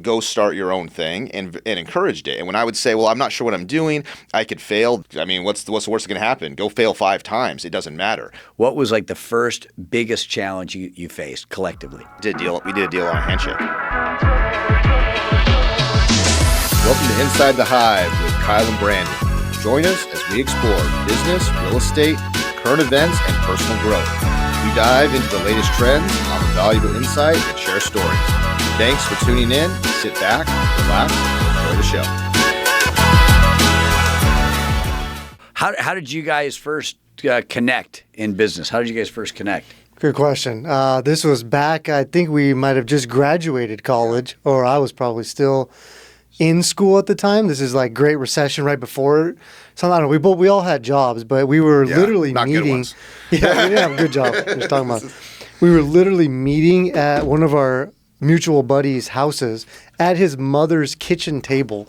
go start your own thing, and encouraged it. And when I would say, well, I'm not sure what I'm doing, I could fail. I mean, what's the worst that's going to happen? Go fail 5 times. It doesn't matter. What was like the first biggest challenge you faced collectively? We did a deal on a handshake. Welcome to Inside the Hive with Kyle and Brandon. Join us as we explore business, real estate, current events, and personal growth. We dive into the latest trends, offer valuable insight, and share stories. Thanks for tuning in. Sit back, relax, and enjoy the show. How did you guys first connect in business? How did you guys first connect? Good question. This was back, I think we might have just graduated college, or I was probably still in school at the time. This is like Great Recession right before. So I don't know. We all had jobs, but we were literally not meeting. Good ones. Yeah, we didn't have a good job. We're just talking about. We were literally meeting at one of our mutual buddies' houses at his mother's kitchen table,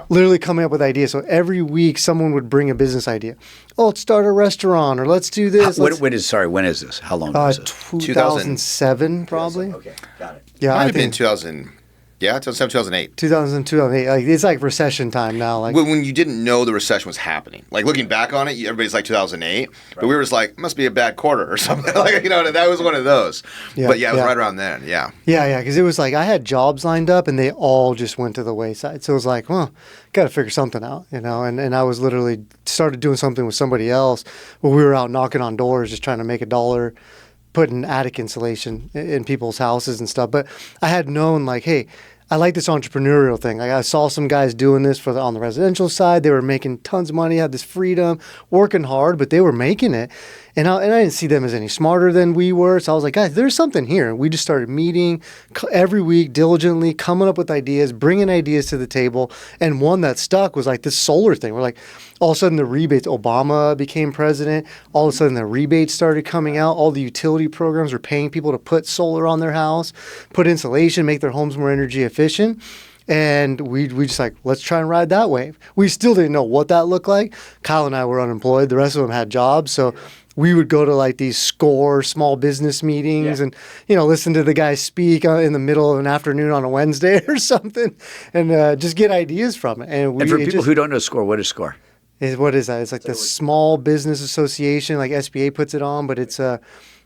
literally coming up with ideas. So every week someone would bring a business idea. Oh, let's start a restaurant, or let's do this. When is this? How long was this? 2007 probably. Okay, got it. Yeah, Might I have been think 2000. Yeah, 2007, 2008. 2008. Like, it's like recession time now. Like When you didn't know the recession was happening. Like looking back on it, everybody's like 2008, but we were just like, must be a bad quarter or something. Like, that was one of those. But it was right around then. Yeah. Yeah, because it was like I had jobs lined up and they all just went to the wayside. So it was like, well, got to figure something out, And I was literally started doing something with somebody else where we were out knocking on doors, just trying to make $1, putting attic insulation in people's houses and stuff. But I had known like, hey, I like this entrepreneurial thing. Like I saw some guys doing this on the residential side. They were making tons of money, had this freedom, working hard, but they were making it. And I didn't see them as any smarter than we were. So I was like, guys, there's something here. We just started meeting every week diligently, coming up with ideas, bringing ideas to the table. And one that stuck was like this solar thing. We're like, all of a sudden the rebates, Obama became president. All of a sudden the rebates started coming out. All the utility programs were paying people to put solar on their house, put insulation, make their homes more energy efficient. And we just like, let's try and ride that wave. We still didn't know what that looked like. Kyle and I were unemployed. The rest of them had jobs. So we would go to like these SCORE small business meetings and, listen to the guy speak in the middle of an afternoon on a Wednesday or something and just get ideas from it. And for people who don't know SCORE, what is SCORE? What is that? It's like the Small Business Association, like SBA puts it on, but it's what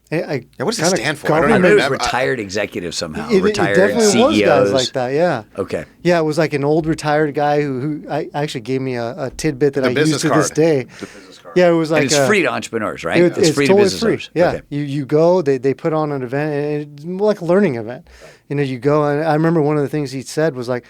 does it stand for? I know it was retired executives somehow. Retired it definitely CEOs. was guys like that, yeah. Okay. Yeah, it was like an old retired guy who actually gave me a tidbit that I use to this day. Yeah, it was like and it's free to entrepreneurs, right? It's free totally to business owners. Yeah, Okay. you go. They put on an event, and it's like a learning event. You go, and I remember one of the things he said was like,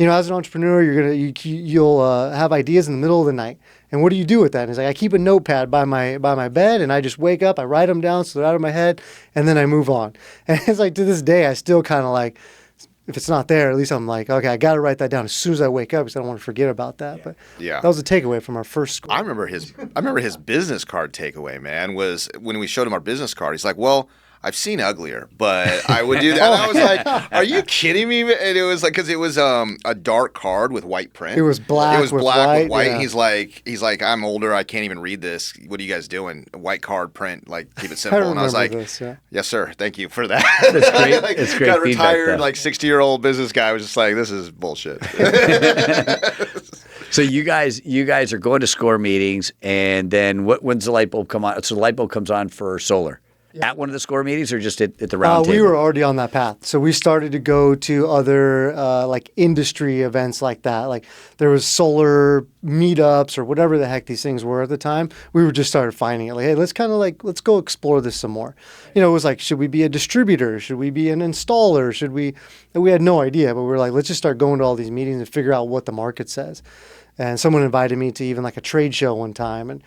as an entrepreneur, you'll have ideas in the middle of the night. And what do you do with that? And he's like, I keep a notepad by my bed, and I just wake up, I write them down so they're out of my head, and then I move on. And it's like to this day, I still kind of like, if it's not there, at least I'm like, okay, I got to write that down as soon as I wake up because I don't want to forget about that. But that was a takeaway from our first school. I remember his business card takeaway, man, was when we showed him our business card. He's like, well, I've seen uglier, but I would do that. And I was like, are you kidding me? And it was like, because it was a dark card with white print. It was black. It was black with white. Yeah. He's like, I'm older. I can't even read this. What are you guys doing? White card print, like keep it simple. And I was like, yes, sir. Thank you for that. That's great. Like, It's great. Got a feedback, retired, though. like 60-year-old business guy was just like, this is bullshit. So you guys are going to SCORE meetings, and then when's the light bulb come on? So the light bulb comes on for solar. At one of the SCORE meetings or just at the round table? We were already on that path. So we started to go to other like industry events like that. Like there was solar meetups or whatever the heck these things were at the time. We were just started finding it. Like, hey, let's go explore this some more. It was like, should we be a distributor? Should we be an installer? We had no idea, but we were like, let's just start going to all these meetings and figure out what the market says. And someone invited me to even like a trade show one time and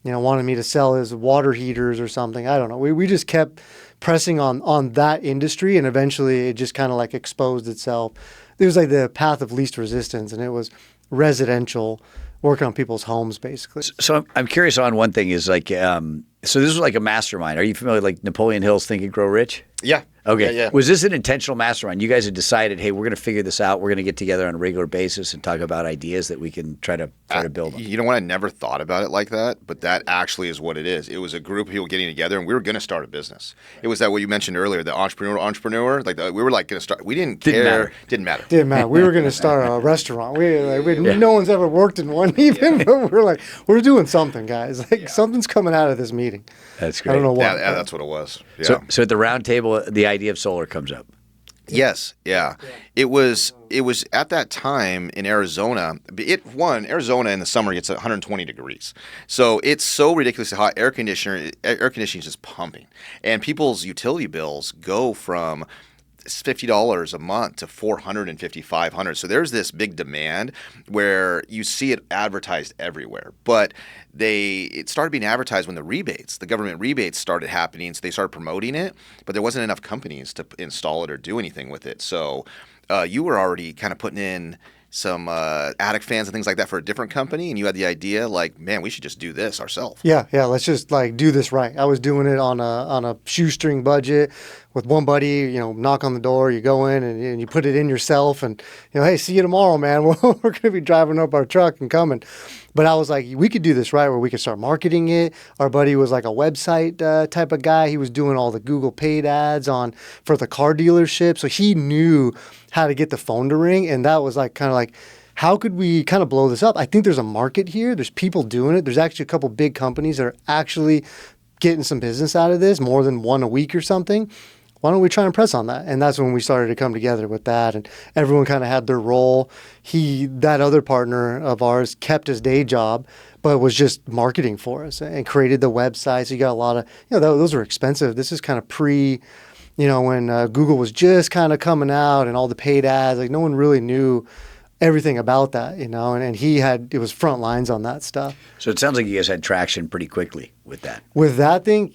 wanted me to sell his water heaters or something. I don't know. We just kept pressing on that industry, and eventually it just kind of like exposed itself. It was like the path of least resistance, and it was residential, working on people's homes, basically. So I'm curious on one thing is like, So this was like a mastermind. Are you familiar with like Napoleon Hill's Think and Grow Rich? Yeah. Okay. Yeah. Was this an intentional mastermind? You guys had decided, hey, we're going to figure this out. We're going to get together on a regular basis and talk about ideas that we can try to build on. You know what? I never thought about it like that, but that actually is what it is. It was a group of people getting together, and we were going to start a business. It was that what you mentioned earlier, the entrepreneur. Like we were like going to start. We didn't care. Didn't matter. Didn't matter. We were going to start a restaurant. No one's ever worked in one even, but we're like, we're doing something, guys. Like something's coming out of this meeting. That's great. I don't know what. Yeah, that's what it was. Yeah. So at the round table, the idea of solar comes up. Yes, yeah. It was at that time in Arizona. Arizona in the summer gets 120 degrees, so it's so ridiculously hot. Air conditioning is just pumping, and people's utility bills go from $50 a month to $450, $500. So there's this big demand where you see it advertised everywhere. But it started being advertised when the government rebates started happening. So they started promoting it, but there wasn't enough companies to install it or do anything with it. So you were already kind of putting in some attic fans and things like that for a different company, and you had the idea like, man, we should just do this ourselves. Yeah, let's just like do this right. I was doing it on a shoestring budget with one buddy. Knock on the door, you go in and you put it in yourself, and hey, see you tomorrow, man. We're going to be driving up our truck and coming. But I was like, we could do this right where we could start marketing it. Our buddy was like a website type of guy. He was doing all the Google paid ads for the car dealership. So he knew how to get the phone to ring. And that was like kind of like, how could we kind of blow this up? I think there's a market here. There's people doing it. There's actually a couple big companies that are actually getting some business out of this, more than one a week or something. Why don't we try and press on that? And that's when we started to come together with that, and everyone kind of had their role. That other partner of ours kept his day job, but was just marketing for us and created the website. So you got a lot of, those are expensive. This is kind of when Google was just kind of coming out and all the paid ads, like no one really knew everything about that, and it was front lines on that stuff. So it sounds like you guys had traction pretty quickly with that. With that thing,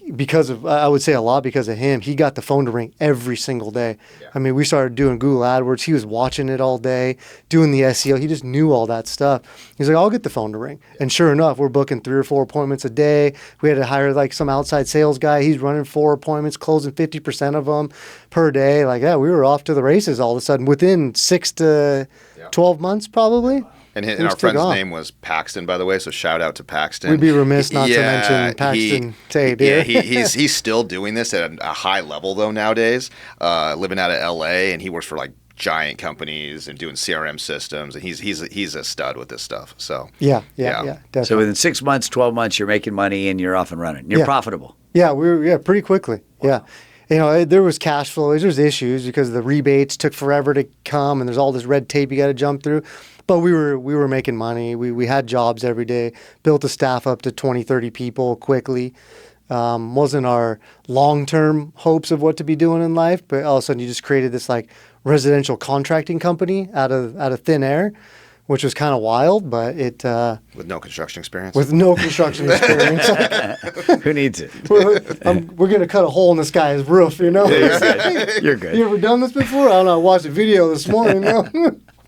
I would say a lot because of him, he got the phone to ring every single day. Yeah. I mean, we started doing Google AdWords. He was watching it all day, doing the SEO. He just knew all that stuff. He's like, I'll get the phone to ring. Yeah. And sure enough, we're booking 3 or 4 appointments a day. We had to hire like some outside sales guy. He's running 4 appointments, closing 50% of them per day. Like, yeah, we were off to the races all of a sudden within 6 to 12 months probably. And our friend's name was Paxton, by the way, so shout out to Paxton. We'd be remiss not to mention Paxton today. Yeah, he's still doing this at a high level, though, nowadays, living out of L.A., and he works for, like, giant companies and doing CRM systems, and he's a stud with this stuff. So yeah, definitely. So within 6 months, 12 months, you're making money, and you're off and running. You're profitable. Yeah, pretty quickly, wow. Yeah. There was cash flow. There's issues because the rebates took forever to come, and there's all this red tape you got to jump through. But we were making money. We had jobs every day, built a staff up to 20, 30 people quickly. Wasn't our long-term hopes of what to be doing in life, but all of a sudden you just created this like residential contracting company out of thin air, which was kind of wild, but it... with no construction experience? With no construction experience. Who needs it? We're going to cut a hole in this guy's roof, Yeah, you're good. You ever done this before? I don't know. I watched a video this morning.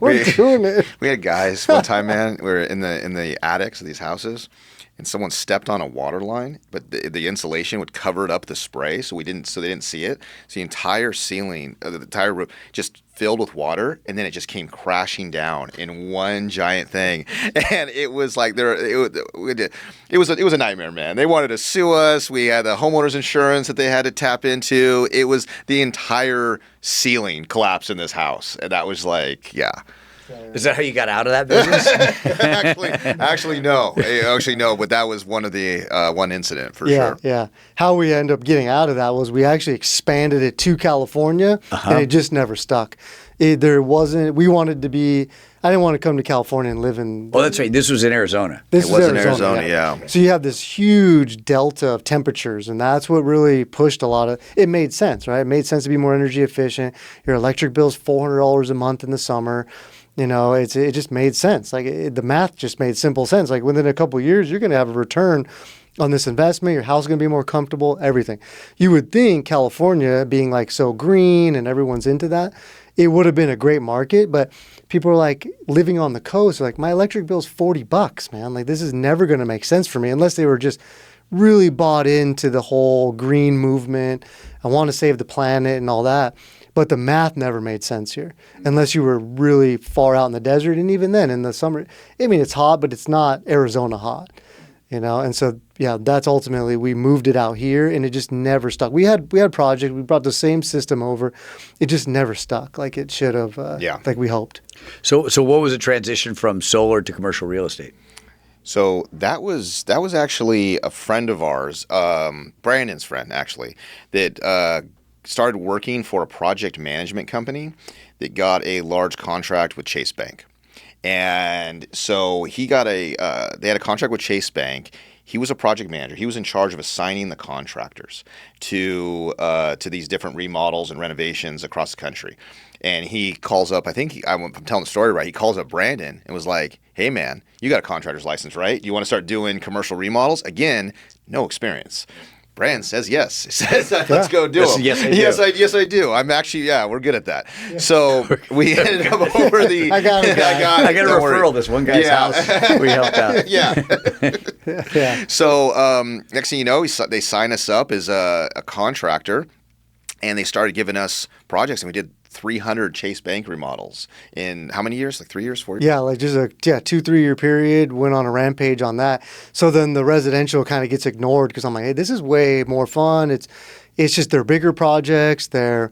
We're doing it. We had guys one time, man. We were in the attics of these houses, and someone stepped on a water line, but the insulation would cover it up the spray, so they didn't see it. So the entire ceiling, the entire roof, just filled with water, and then it just came crashing down in one giant thing. And it was like it was a nightmare, man. They wanted to sue us. We had the homeowners insurance that they had to tap into. It was the entire ceiling collapsed in this house, and that was like, yeah. Is that how you got out of that business? Actually, no. But that was one of the one incident for sure. Yeah. How we ended up getting out of that was we actually expanded it to California, and it just never stuck. I didn't want to come to California and live in... Well, that's right. This was in Arizona. It was in Arizona, yeah. So you have this huge delta of temperatures, and that's what really pushed a lot of... It made sense, right? It made sense to be more energy efficient. Your electric bill's $400 a month in the summer. It just made sense. Like the math just made simple sense. Like within a couple of years, you're going to have a return on this investment. Your house is going to be more comfortable, everything. You would think California being like so green and everyone's into that, it would have been a great market. But people are like living on the coast. Like my electric bill's $40, man. Like this is never going to make sense for me unless they were just really bought into the whole green movement. I want to save the planet and all that. But the math never made sense here unless you were really far out in the desert. And even then in the summer, I mean, it's hot, but it's not Arizona hot, And so, yeah, that's ultimately, we moved it out here and it just never stuck. We had projects, we brought the same system over. It just never stuck like it should have, like we hoped. So what was the transition from solar to commercial real estate? So that was actually a friend of ours, Brandon's friend actually, that started working for a project management company that got a large contract with Chase Bank. And so he got they had a contract with Chase Bank. He was a project manager. He was in charge of assigning the contractors to these different remodels and renovations across the country. And he calls up, I'm telling the story right, he calls up Brandon and was like, hey man, you got a contractor's license, right? You want to start doing commercial remodels? Again, no experience. Brandon says yes. He says, let's go do it. Yes, I do. Yes, I do. I'm actually, we're good at that. Yeah. So we ended up over the... I got a referral, this one guy's house. We helped out. Yeah. So next thing you know, they sign us up as a contractor, and they started giving us projects, and we did 300 Chase Bank remodels in how many years? Like 3 years, 4 years? Yeah, like just a 2-3 year period, went on a rampage on that. So then the residential kind of gets ignored because I'm like, hey, this is way more fun. It's just they're bigger projects. They're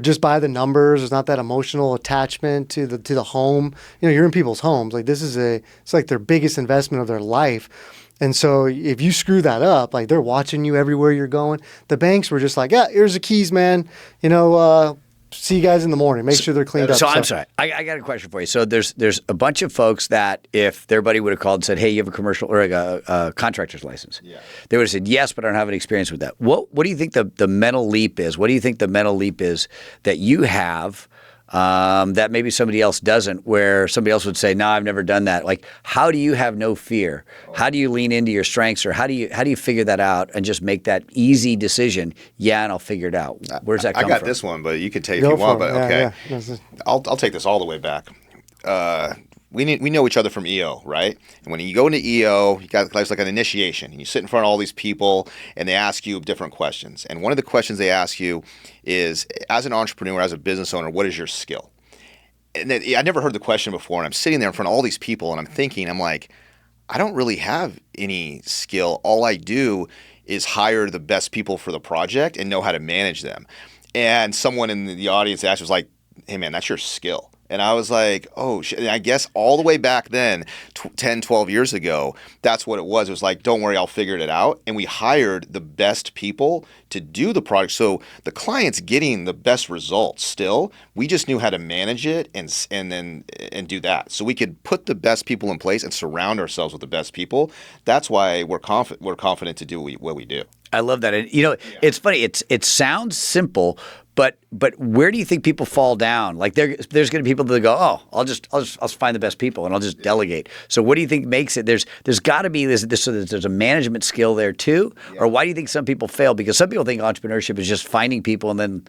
just by the numbers. There's not that emotional attachment to the home. You're in people's homes. Like it's like their biggest investment of their life. And so if you screw that up, like they're watching you everywhere you're going. The banks were just like, yeah, here's the keys, man. See you guys in the morning. Make sure they're cleaned up. So I'm sorry. I got a question for you. So there's a bunch of folks that if their buddy would have called and said, hey, you have a commercial or a contractor's license, they would have said, yes, but I don't have any experience with that. What do you think the mental leap is? What do you think the mental leap is that you have that maybe somebody else doesn't, where somebody else would say, no, I've never done that? Like, how do you have no fear? How do you lean into your strengths, or how do you figure that out and just make that easy decision? Yeah, and I'll figure it out. Where's that come from? I got this one, but you could take it if you want. But okay, I'll take this all the way back. We know each other from EO, right? And when you go into EO, you got like an initiation, and you sit in front of all these people, and they ask you different questions. And one of the questions they ask you is, as an entrepreneur, as a business owner, what is your skill? And I never heard the question before, and I'm sitting there in front of all these people, and I'm like, I don't really have any skill. All I do is hire the best people for the project and know how to manage them. And someone in the audience asked, was like, hey man, that's your skill. And I was like, oh, shit. And I guess all the way back then, 10, 12 years ago, that's what it was. It was like, don't worry, I'll figure it out. And we hired the best people to do the project. So the client's getting the best results still. We just knew how to manage it and do that. So we could put the best people in place and surround ourselves with the best people. That's why we're confident to do what we do. I love that. And it's funny. It sounds simple, but where do you think people fall down? Like there's going to be people that go, oh, I'll find the best people and I'll just delegate. So what do you think makes it? There's got to be there's a management skill there too, or why do you think some people fail? Because some people think entrepreneurship is just finding people and then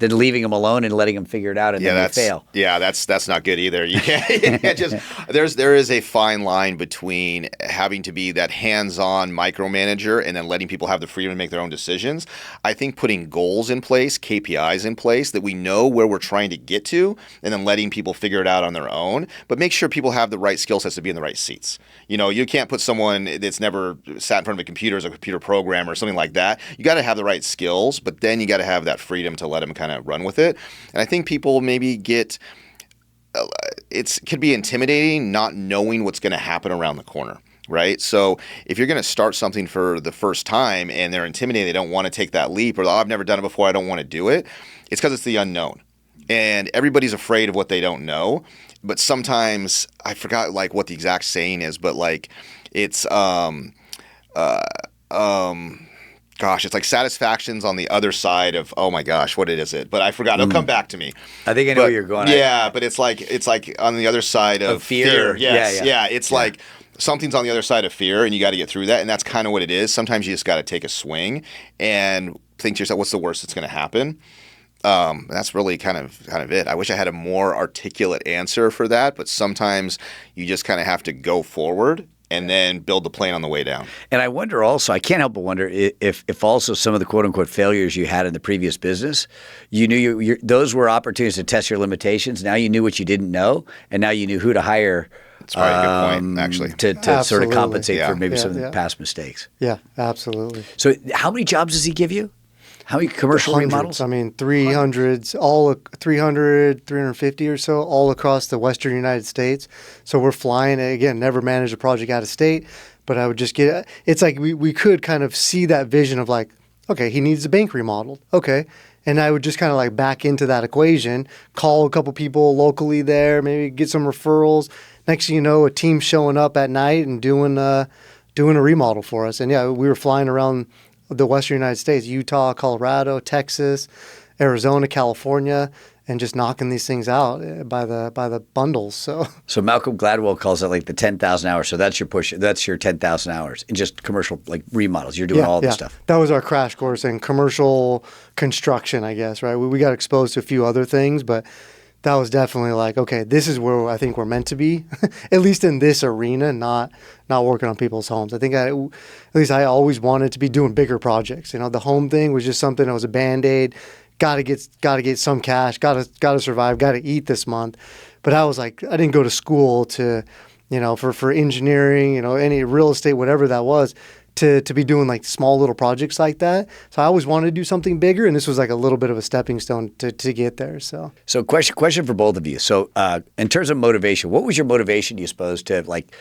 leaving them alone and letting them figure it out, and then they fail. Yeah, that's not good either. You can't just there is a fine line between having to be that hands-on micromanager and then letting people have the freedom to make their own decisions. I think putting goals in place, KPIs in place, that we know where we're trying to get to, and then letting people figure it out on their own, but make sure people have the right skill sets to be in the right seats. You can't put someone that's never sat in front of a computer as a computer programmer or something like that. You got to have the right skills, but then you got to have that freedom to let them kind of run with it. And I think people maybe it could be intimidating not knowing what's going to happen around the corner, right? So if you're going to start something for the first time and they're intimidated, they don't want to take that leap, or I've never done it before, I don't want to do it, it's because it's the unknown. And everybody's afraid of what they don't know. But sometimes, I forgot like what the exact saying is, but like it's gosh, it's like satisfaction's on the other side of, oh my gosh, what is it? But I forgot. It'll come back to me. I think I know where you're going. Yeah, but it's like on the other side of fear. Yes. Yeah. It's like something's on the other side of fear, and you got to get through that. And that's kind of what it is. Sometimes you just got to take a swing and think to yourself, what's the worst that's going to happen? That's really kind of it. I wish I had a more articulate answer for that, but sometimes you just kind of have to go forward and then build the plane on the way down. And I wonder also, I can't help but wonder if also some of the quote unquote failures you had in the previous business, you knew those were opportunities to test your limitations. Now you knew what you didn't know, and now you knew who to hire. That's probably a good point, actually. To sort of Absolutely. compensate for maybe Yeah, some of the yeah. past mistakes. Yeah, absolutely. So how many jobs does he give you? How many commercial Hundreds. remodels? I mean, 300s, all 300, 350 or so, all across the Western United States. So we're flying. Again, never managed a project out of state, but I would just get. It's like we could kind of see that vision of like, okay, he needs a bank remodeled. Okay. And I would just kind of like back into that equation, call a couple people locally there, maybe get some referrals. Next thing you know, a team showing up at night and doing a remodel for us. And yeah, we were flying around the Western United States, Utah, Colorado, Texas, Arizona, California, and just knocking these things out by the bundles. So Malcolm Gladwell calls it like the 10,000 hours. So that's your push. That's your 10,000 hours in just commercial like remodels. You're doing all this stuff. That was our crash course in commercial construction, I guess, right? We got exposed to a few other things, but that was definitely like, okay, this is where I think we're meant to be, at least in this arena, not working on people's homes. I think at least I always wanted to be doing bigger projects. You know, the home thing was just something that was a Band-Aid. Got to get some cash. Got to survive. Got to eat this month. But I was like, I didn't go to school to, you know, for engineering, you know, any real estate, whatever that was, to be doing like small little projects like that. So I always wanted to do something bigger, and this was like a little bit of a stepping stone to get there. So question for both of you. So in terms of motivation, what was your motivation, you suppose, to like?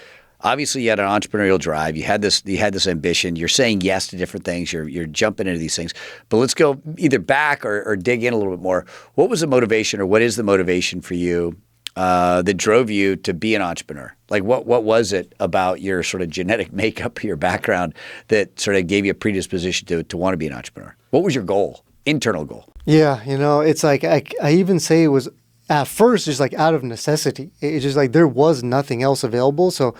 Obviously, you had an entrepreneurial drive. You had this ambition. You're saying yes to different things. You're jumping into these things. But let's go either back or dig in a little bit more. What was the motivation, or what is the motivation for you that drove you to be an entrepreneur? Like, what was it about your sort of genetic makeup, your background, that sort of gave you a predisposition to want to be an entrepreneur? What was your goal, internal goal? yeah, you know, it's like I even say it was at first just like out of necessity. It's just like there was nothing else available. So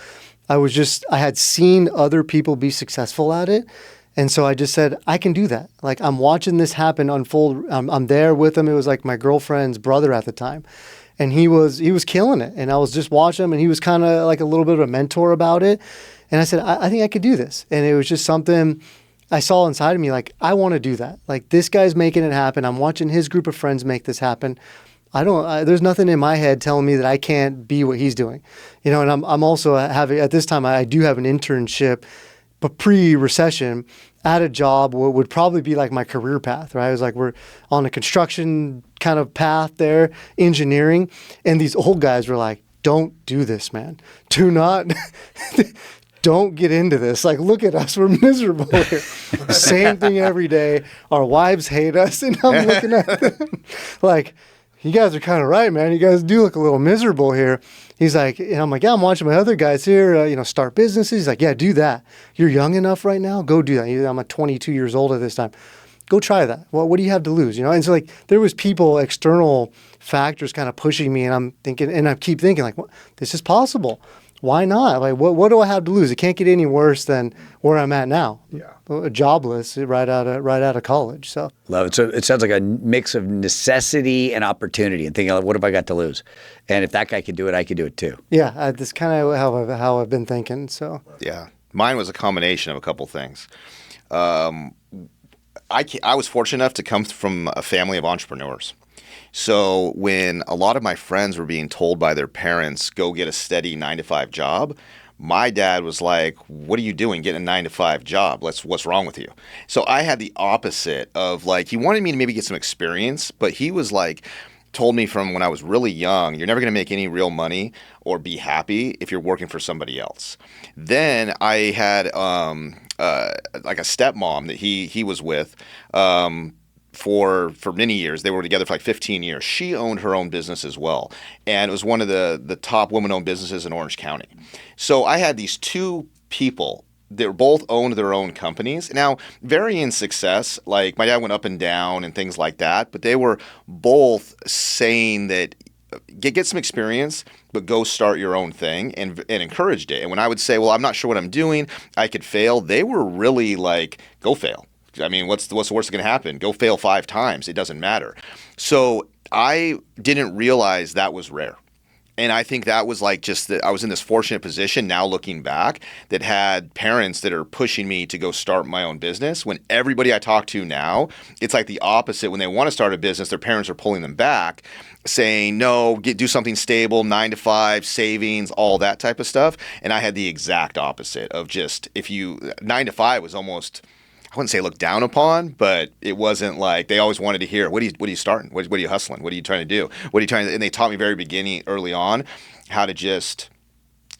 I had seen other people be successful at it. And so I just said, I can do that. Like, I'm watching this happen unfold. I'm there with him. It was like my girlfriend's brother at the time. And he was killing it. And I was just watching him, and he was kind of like a little bit of a mentor about it. And I said, I think I could do this. And it was just something I saw inside of me, like, I want to do that. Like, this guy's making it happen. I'm watching his group of friends make this happen. There's nothing in my head telling me that I can't be what he's doing. You know, and I'm also having, at this time, I do have an internship, but pre-recession, at a job would probably be like my career path, right? I was like, we're on a construction kind of path there, engineering. And these old guys were like, don't do this, man. Do not, don't get into this. Like, look at us. We're miserable here. Same thing every day. Our wives hate us. And I'm looking at them like, you guys are kind of right, man. You guys do look a little miserable here. He's like, and I'm like, yeah, I'm watching my other guys here, start businesses. He's like, yeah, do that. You're young enough right now. Go do that. I'm 22 years old at this time. Go try that. Well, what do you have to lose? You know? And so like there was people, external factors kind of pushing me, and I'm thinking, and I keep thinking like, well, this is possible. Why not? Like, what do I have to lose? It can't get any worse than where I'm at now. Yeah. Jobless right out of college. So love it. So it sounds like a mix of necessity and opportunity, and thinking, like, what have I got to lose? And if that guy can do it, I can do it too. yeah, that's kind of how I've been thinking. So Yeah. Mine was a combination of a couple things. I was fortunate enough to come from a family of entrepreneurs. So when a lot of my friends were being told by their parents, go get a steady 9-to-5 job, my dad was like, what are you doing getting a 9-to-5 job? What's wrong with you? So I had the opposite of like, he wanted me to maybe get some experience, but he was like, told me from when I was really young, you're never going to make any real money or be happy if you're working for somebody else. Then I had like a stepmom that he was with for many years. They were together for like 15 years. She owned her own business as well, and it was one of the top women-owned businesses in Orange County. So I had these two people that both owned their own companies. Now, varying success, like my dad went up and down and things like that, but they were both saying that get some experience, but go start your own thing, and encouraged it. And when I would say, well, I'm not sure what I'm doing, I could fail, they were really like, go fail. I mean, what's the worst that's going to happen? Go fail 5 times. It doesn't matter. So I didn't realize that was rare. And I think that was like just that I was in this fortunate position now looking back that had parents that are pushing me to go start my own business. When everybody I talk to now, it's like the opposite. When they want to start a business, their parents are pulling them back, saying, no, do something stable, 9 to 5, savings, all that type of stuff. And I had the exact opposite of just 9 to 5 was almost, I wouldn't say looked down upon, but it wasn't like they always wanted to hear, what are you starting? What are you hustling? What are you trying to do? What are you trying to, and they taught me early on, how to just,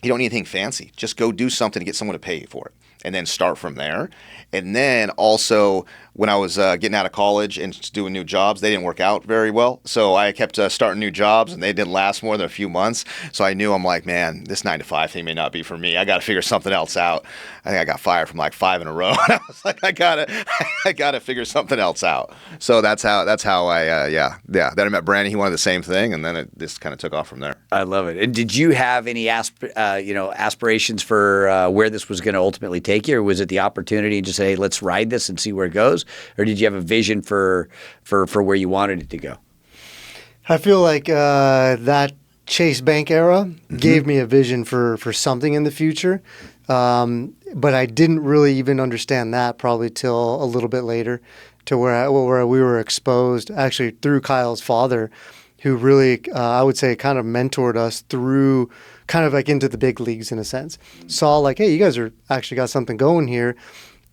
you don't need anything fancy. Just go do something to get someone to pay you for it and then start from there. And then also when I was getting out of college and doing new jobs, they didn't work out very well. So I kept starting new jobs and they didn't last more than a few months. So I knew, I'm like, man, this 9 to 5 thing may not be for me. I got to figure something else out. I think I got fired from like 5 in a row. I was like, I gotta figure something else out. So that's how I Then I met Brandon. He wanted the same thing, and then it just kind of took off from there. I love it. And did you have any aspirations for where this was going to ultimately take you, or was it the opportunity to just say, hey, let's ride this and see where it goes, or did you have a vision for where you wanted it to go? I feel like that Chase Bank era gave me a vision for something in the future. But I didn't really even understand that probably till a little bit later, to where we were exposed actually through Kyle's father, who really, I would say, kind of mentored us through kind of like into the big leagues in a sense. Saw like, hey, you guys are actually got something going here,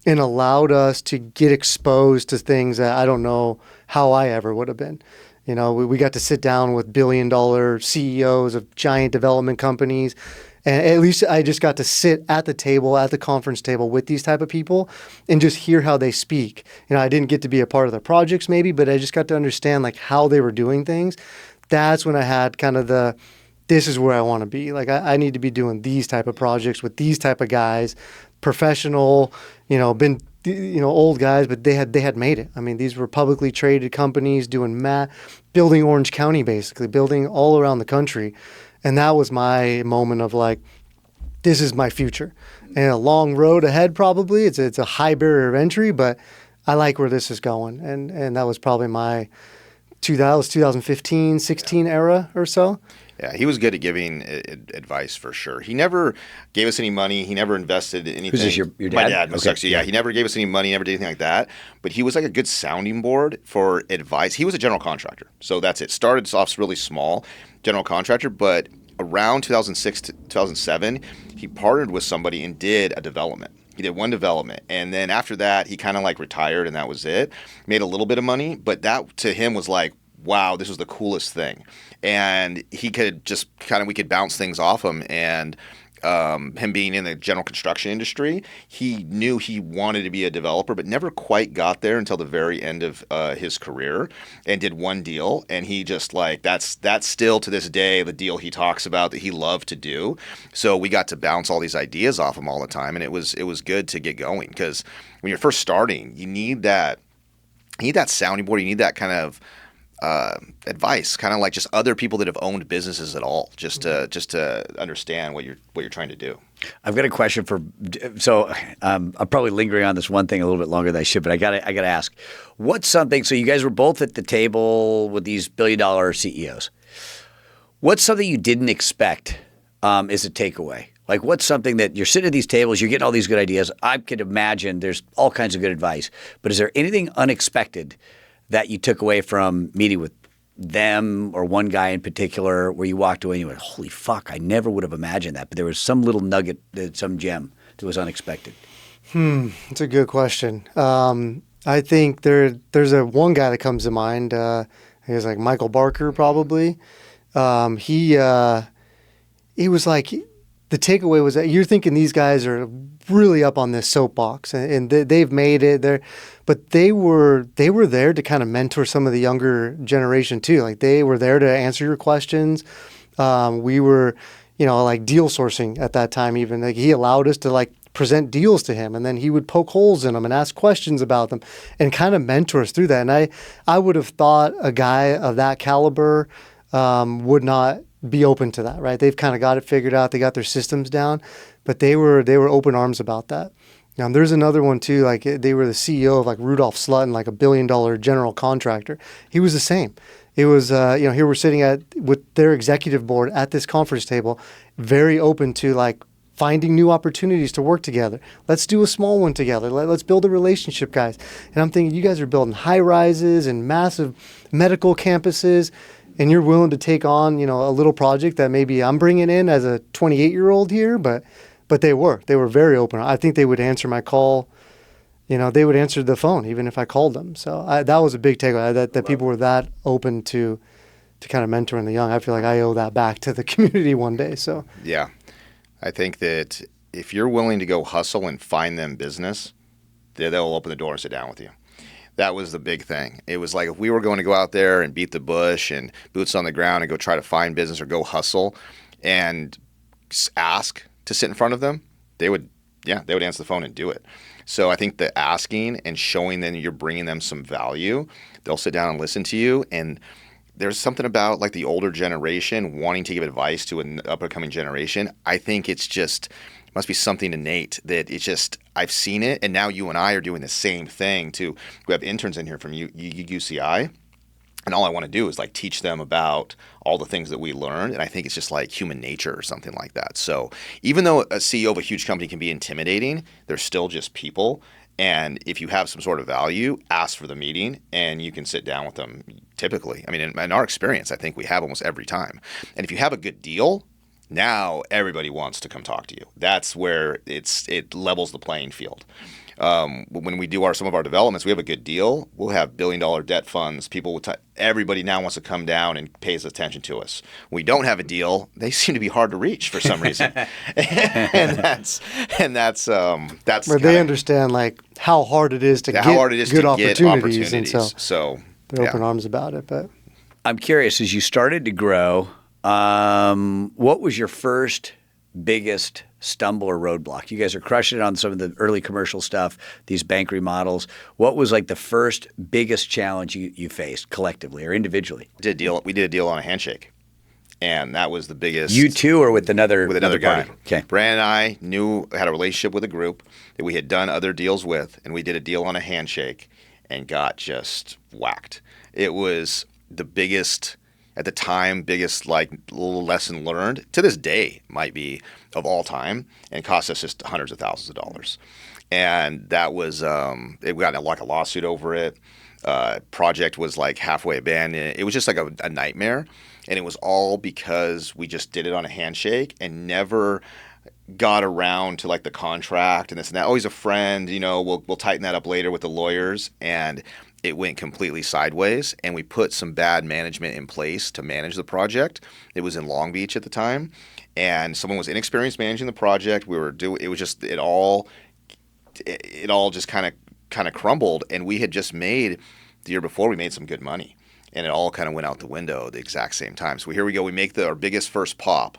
and allowed us to get exposed to things that I don't know how I ever would have been. You know, we got to sit down with billion-dollar CEOs of giant development companies. And at least I just got to sit at the table, at the conference table with these type of people and just hear how they speak. You know, I didn't get to be a part of the projects maybe, but I just got to understand like how they were doing things. That's when I had kind of this is where I want to be. Like I need to be doing these type of projects with these type of guys, professional, old guys, but they had made it. I mean, these were publicly traded companies building Orange County, basically building all around the country. And that was my moment of like, this is my future. And a long road ahead probably. It's a high barrier of entry, but I like where this is going. And that was probably my 2015, 16 era or so. Yeah, he was good at giving advice for sure. He never gave us any money. He never invested in anything. Who's this, your dad? My dad. Okay. Actually, yeah, he never gave us any money, never did anything like that. But he was like a good sounding board for advice. He was a general contractor. So that's it. Started off really small, general contractor. But around 2006 to 2007, he partnered with somebody and did a development. He did one development. And then after that, he kind of like retired and that was it. Made a little bit of money. But that to him was like, wow, this was the coolest thing. And he could just we could bounce things off him. And him being in the general construction industry, he knew he wanted to be a developer, but never quite got there until the very end of his career and did one deal. And he just like, that's still to this day the deal he talks about that he loved to do. So we got to bounce all these ideas off him all the time. And it was good to get going, because when you're first starting, you need that sounding board. You need that kind of advice, kind of like just other people that have owned businesses at all, just to understand what you're trying to do. I've got a question I'm probably lingering on this one thing a little bit longer than I should, but I gotta ask, what's something? So you guys were both at the table with these billion-dollar CEOs. What's something you didn't expect as a takeaway? Like, what's something that you're sitting at these tables, you're getting all these good ideas. I could imagine there's all kinds of good advice, but is there anything unexpected that you took away from meeting with them or one guy in particular where you walked away and you went, holy fuck, I never would have imagined that. But there was some little nugget, some gem that was unexpected. That's a good question. I think there's one guy that comes to mind. He was like Michael Barker probably. He was like, the takeaway was that you're thinking these guys are really up on this soapbox and they've made it. But they were there to kind of mentor some of the younger generation too. Like they were there to answer your questions. We were, like deal sourcing at that time. Even like he allowed us to like present deals to him, and then he would poke holes in them and ask questions about them, and kind of mentor us through that. And I would have thought a guy of that caliber would not be open to that, right? They've kind of got it figured out. They got their systems down, but they were open arms about that. Now, there's another one too. Like they were the CEO of like Rudolph Slutton, like $1 billion general contractor. He was the same. it was, here we're sitting with their executive board at this conference table, very open to like finding new opportunities to work together. Let's do a small one together. Let's build a relationship, guys. And I'm thinking, you guys are building high rises and massive medical campuses, and you're willing to take on, a little project that maybe I'm bringing in as a 28-year-old here, but they were very open. I think they would answer my call. They would answer the phone even if I called them. So that was a big takeaway, that people were that open to kind of mentoring the young. I feel like I owe that back to the community one day. So yeah, I think that if you're willing to go hustle and find them business, they'll open the door and sit down with you. That was the big thing. It was like if we were going to go out there and beat the bush and boots on the ground and go try to find business or go hustle and ask to sit in front of them, they would answer the phone and do it. So I think the asking and showing them you're bringing them some value, they'll sit down and listen to you. And there's something about like the older generation wanting to give advice to an up-and-coming generation. I think it's just must be something innate that it's just I've seen it, and now you and I are doing the same thing too. We have interns in here from UCI. And all I want to do is like teach them about all the things that we learned. And I think it's just like human nature or something like that. So even though a CEO of a huge company can be intimidating, they're still just people. And if you have some sort of value, ask for the meeting and you can sit down with them typically. I mean, in our experience, I think we have almost every time. And if you have a good deal, now everybody wants to come talk to you. That's where it levels the playing field. When we do some of our developments, we have a good deal. We'll have billion-dollar debt funds. Everybody now wants to come down and pays attention to us. When we don't have a deal, they seem to be hard to reach for some reason, and that's. But they understand like how hard it is to get good opportunities, and so they're open arms about it. But I'm curious, as you started to grow, what was your first biggest stumble or roadblock? You guys are crushing it on some of the early commercial stuff, these bank remodels. What was like the first biggest challenge you faced collectively or individually? We did a deal on a handshake, and that was the biggest. You two, or with another guy? Party? Okay. Brand and I had a relationship with a group that we had done other deals with, and we did a deal on a handshake and got just whacked. It was the biggest. At the time, biggest like little lesson learned to this day might be of all time, and it cost us just hundreds of thousands of dollars. And that was we got like a lawsuit over it. Project was like halfway abandoned. It was just like a nightmare, and it was all because we just did it on a handshake and never got around to like the contract and this and that. Oh, he's a friend, we'll tighten that up later with the lawyers, and it went completely sideways, and we put some bad management in place to manage the project. It was in Long Beach at the time, and someone was inexperienced managing the project. It all just kind of crumbled, and we had just made the year before we made some good money, and it all kind of went out the window at the exact same time. So here we go, we make our biggest first pop,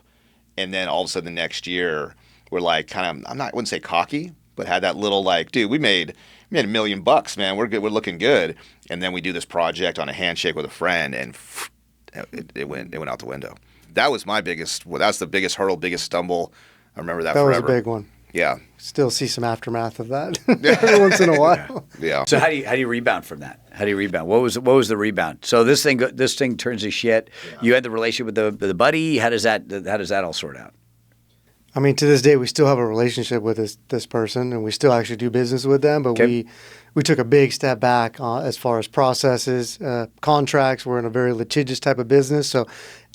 and then all of a sudden the next year we're like I wouldn't say cocky, but had that little like, dude, we made $1 million, man. We're good. We're looking good. And then we do this project on a handshake with a friend, and it went out the window. That was my biggest. Well, that's the biggest hurdle, biggest stumble. I remember that. That forever. was a big one. Yeah. Still see some aftermath of that every once in a while. Yeah. So how do you rebound from that? How do you rebound? What was the rebound? So this thing turns to shit. Yeah. You had the relationship with the buddy. How does that all sort out? I mean, to this day, we still have a relationship with this person, and we still actually do business with them. But we took a big step back as far as processes, contracts. We're in a very litigious type of business, so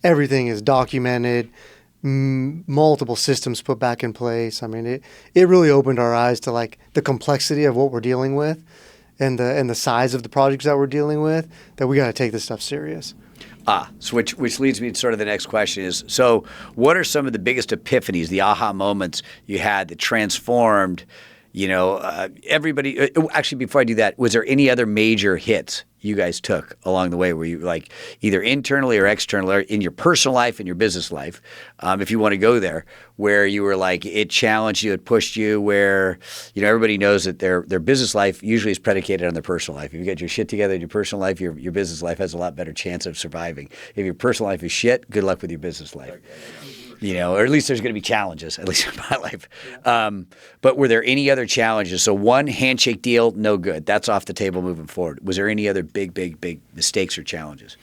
everything is documented, multiple systems put back in place. I mean, it really opened our eyes to like the complexity of what we're dealing with, and the size of the projects that we're dealing with. That we got to take this stuff serious. So which leads me to sort of the next question is, so what are some of the biggest epiphanies, the aha moments you had that transformed, everybody? Actually, before I do that, was there any other major hits you guys took along the way where you like either internally or externally or in your personal life and your business life, if you want to go there, where you were like it challenged you, it pushed you, where everybody knows that their business life usually is predicated on their personal life. If you get your shit together in your personal life, your business life has a lot better chance of surviving. If your personal life is shit, good luck with your business life. Or at least there's going to be challenges, at least in my life. But were there any other challenges? So one handshake deal, no good. That's off the table moving forward. Was there any other big mistakes or challenges?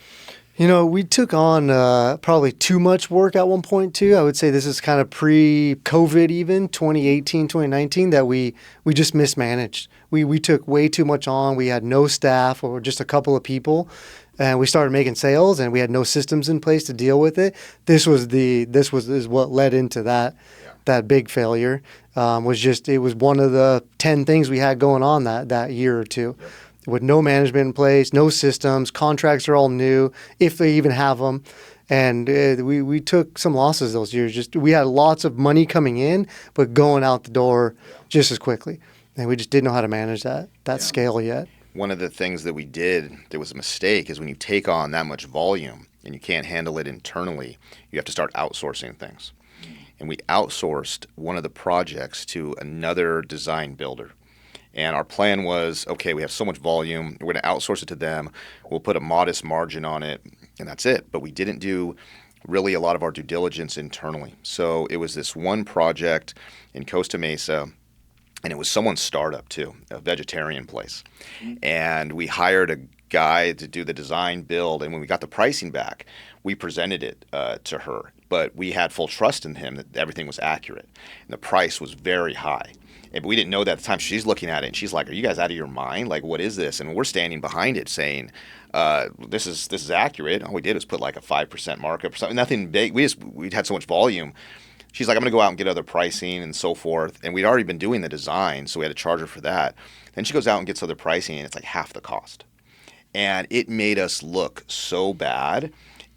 We took on probably too much work at one point too. I would say this is kind of pre-COVID even, 2018, 2019, that we just mismanaged. We took way too much on. We had no staff or just a couple of people. And we started making sales and we had no systems in place to deal with it. This is what led into that big failure. It was one of the 10 things we had going on that year or two. Yep. With no management in place, no systems, contracts are all new, if they even have them. And we took some losses those years. We had lots of money coming in, but going out the door just as quickly. And we just didn't know how to manage that scale yet. One of the things that we did that was a mistake is when you take on that much volume and you can't handle it internally, you have to start outsourcing things. And we outsourced one of the projects to another design builder. And our plan was, okay, we have so much volume, we're going to outsource it to them. We'll put a modest margin on it, and that's it. But we didn't do really a lot of our due diligence internally. So it was this one project in Costa Mesa, and it was someone's startup too, a vegetarian place. And we hired a guy to do the design build, and when we got the pricing back, we presented it to her. But we had full trust in him that everything was accurate, and the price was very high. But we didn't know that at the time. She's looking at it and she's like, "Are you guys out of your mind? Like, what is this?" And we're standing behind it saying, "This is accurate." All we did was put like a 5% markup or something. Nothing big. We'd had so much volume. She's like, "I'm going to go out and get other pricing and so forth." And we'd already been doing the design, so we had to charge her for that. Then she goes out and gets other pricing, and it's like half the cost. And it made us look so bad.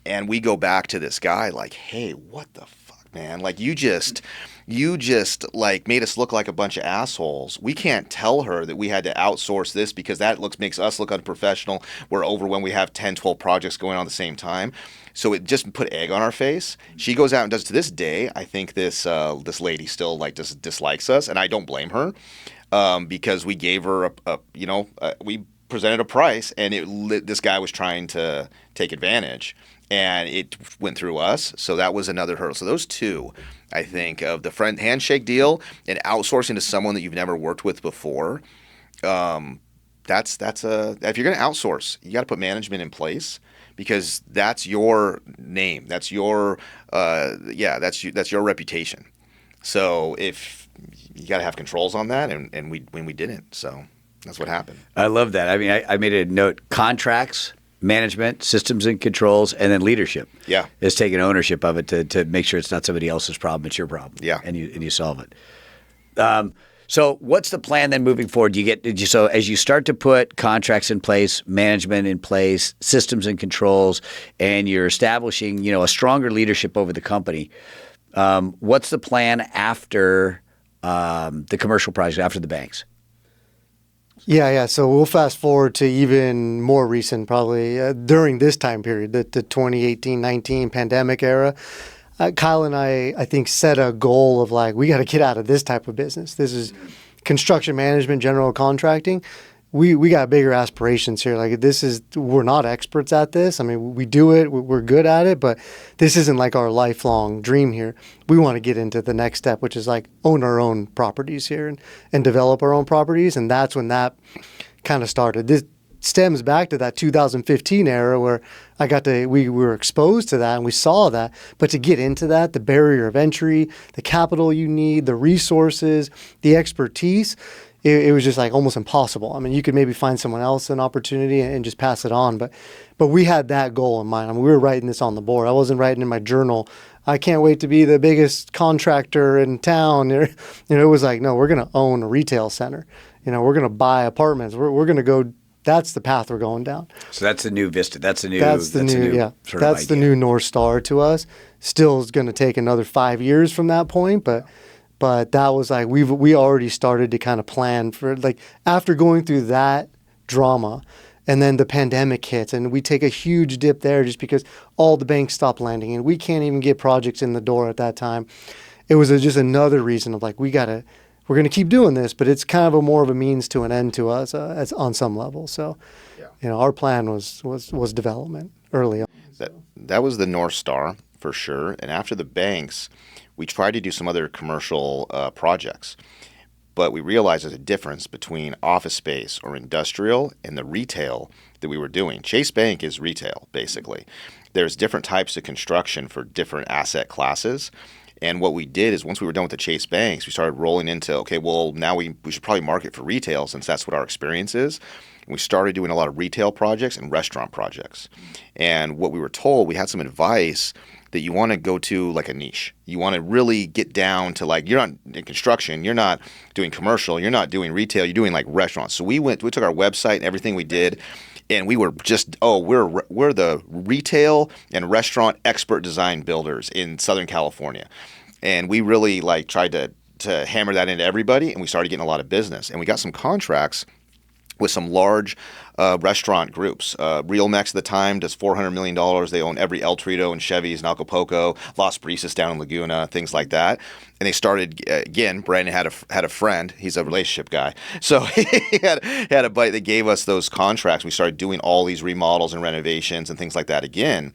And we go back to this guy like, "Hey, what the fuck, man? Like, you just like made us look like a bunch of assholes. We can't tell her that we had to outsource this because that makes us look unprofessional. We're overwhelmed. We have 10, 12 projects going on at the same time." So it just put egg on our face. She goes out and does, to this day, I think this lady still like dislikes us, and I don't blame her because we gave her we presented a price, and this guy was trying to take advantage, and it went through us. So that was another hurdle. So those two, I think, of the friend handshake deal and outsourcing to someone that you've never worked with before. If you're going to outsource, you got to put management in place because that's your name. That's your that's your reputation. So if you got to have controls on that, and we didn't, so that's what happened. I love that. I mean, I made a note: contracts, management, systems and controls, and then leadership. Yeah, is taking ownership of it to make sure it's not somebody else's problem, it's your problem. Yeah, and you solve it. So what's the plan then moving forward? So as you start to put contracts in place, management in place, systems and controls, and you're establishing a stronger leadership over the company, what's the plan after the commercial project, after the banks? Yeah. So we'll fast forward to even more recent, probably during this time period, the 2018-19 pandemic era. Kyle and I think, set a goal of like, we got to get out of this type of business. This is construction management, general contracting. We got bigger aspirations here. Like we're not experts at this. I mean, we do it, we're good at it, but this isn't like our lifelong dream here. We want to get into the next step, which is like own our own properties here and develop our own properties. And that's when that kind of started. This stems back to that 2015 era where we were exposed to that and we saw that. But to get into that, the barrier of entry, the capital you need, the resources, the expertise, it was just like almost impossible. I mean, you could maybe find someone else an opportunity and just pass it on. But we had that goal in mind. I mean, we were writing this on the board. I wasn't writing in my journal, "I can't wait to be the biggest contractor in town." It was like, no, we're going to own a retail center. We're going to buy apartments. We're going to go. That's the path we're going down. So that's the new Vista. That's the new North Star to us. Still is going to take another 5 years from that point, but that was like we already started to kind of plan for, like, after going through that drama, and then the pandemic hits, and we take a huge dip there just because all the banks stopped lending, and we can't even get projects in the door at that time. It was just another reason of like, we're going to keep doing this, but it's kind of more of a means to an end to us as on some level. So, our plan was development early on. That was the North Star for sure. And after the banks, we tried to do some other commercial projects, but we realized there's a difference between office space or industrial and the retail that we were doing. Chase Bank is retail, basically. There's different types of construction for different asset classes. And what we did is once we were done with the Chase Banks, we started rolling into, okay, well, now we should probably market for retail since that's what our experience is. And we started doing a lot of retail projects and restaurant projects. And what we were told, we had some advice that you want to go to like a niche. You want to really get down to like, you're not in construction, you're not doing commercial, you're not doing retail, you're doing like restaurants. So we took our website and everything we did, and we were just, we're the retail and restaurant expert design builders in Southern California. And we really like tried to hammer that into everybody, and we started getting a lot of business. And we got some contracts with some large restaurant groups. Real Mex at the time does $400 million. They own every El Torito and Chevy's in Acapulco, Las Brisas down in Laguna, things like that. And they started, again, Brandon had a friend. He's a relationship guy. So he had a buddy that gave us those contracts. We started doing all these remodels and renovations and things like that again.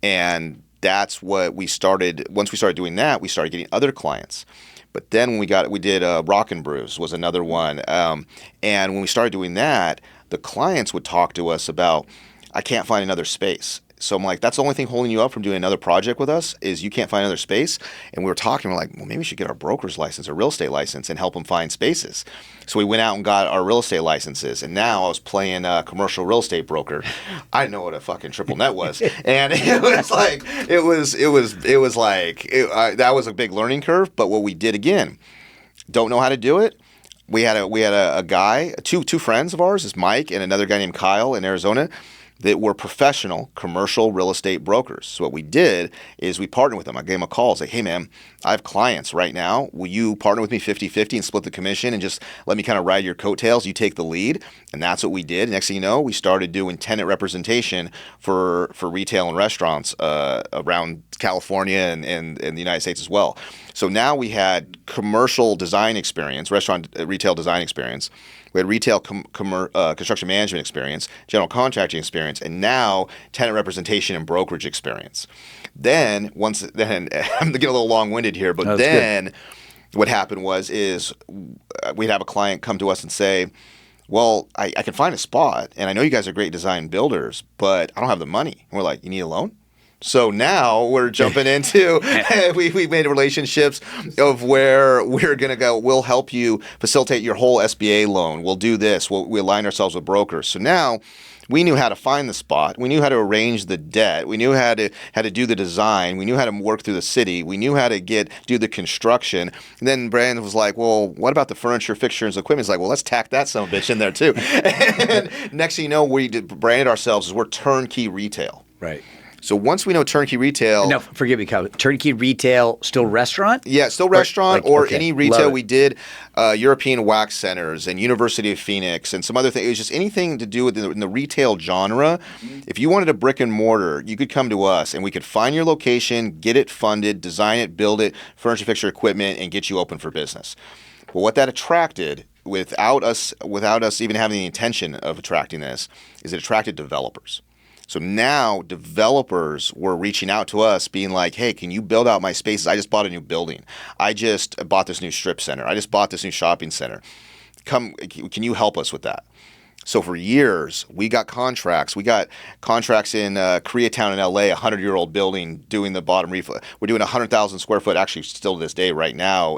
And that's what we started. Once we started doing that, we started getting other clients. But then when we did Rock and Brews was another one. And when we started doing that, the clients would talk to us about, I can't find another space. So I'm like, that's the only thing holding you up from doing another project with us is you can't find another space. And we were talking, we're like, well, maybe we should get our broker's license or real estate license and help them find spaces. So we went out and got our real estate licenses. And now I was playing commercial real estate broker. I didn't know what a fucking triple net was. And it was like, that was a big learning curve. But what we did again, don't know how to do it. We had a guy, two friends of ours, is Mike and another guy named Kyle in Arizona, that were professional commercial real estate brokers. So what we did is we partnered with them. I gave them a call. I was like, hey, man, I have clients right now. Will you partner with me 50-50 and split the commission and just let me kind of ride your coattails? You take the lead. And that's what we did. Next thing you know, we started doing tenant representation for retail and restaurants around California and the United States as well. So now we had commercial design experience, restaurant retail design experience. We had retail construction management experience, general contracting experience, and now tenant representation and brokerage experience. Then I'm getting a little long-winded here, but then what happened is we'd have a client come to us and say, well, I can find a spot, and I know you guys are great design builders, but I don't have the money. And we're like, you need a loan? So now we're jumping into, we made relationships of where we're going to go, we'll help you facilitate your whole SBA loan. We'll do this. We align ourselves with brokers. So now we knew how to find the spot. We knew how to arrange the debt. We knew how to do the design. We knew how to work through the city. We knew how to do the construction. And then Brandon was like, well, what about the furniture, fixtures, equipment? He's like, well, let's tack that son of a bitch in there too. And next thing you know, we branded ourselves as we're turnkey retail. Right. So once we know turnkey retail... Now, forgive me, Kyle. Turnkey retail, still restaurant? Yeah, still restaurant any retail. We did European Wax Centers and University of Phoenix and some other things. It was just anything to do with in the retail genre. If you wanted a brick and mortar, you could come to us and we could find your location, get it funded, design it, build it, furniture, fixture, equipment, and get you open for business. But what that attracted, without us even having the intention of attracting this, is it attracted developers. So now developers were reaching out to us being like, hey, can you build out my spaces? I just bought a new building. I just bought this new strip center. I just bought this new shopping center. Can you help us with that? So for years, we got contracts. We got contracts in Koreatown in LA, a 100-year-old building doing the bottom reflow. We're doing 100,000 square foot, actually still to this day right now,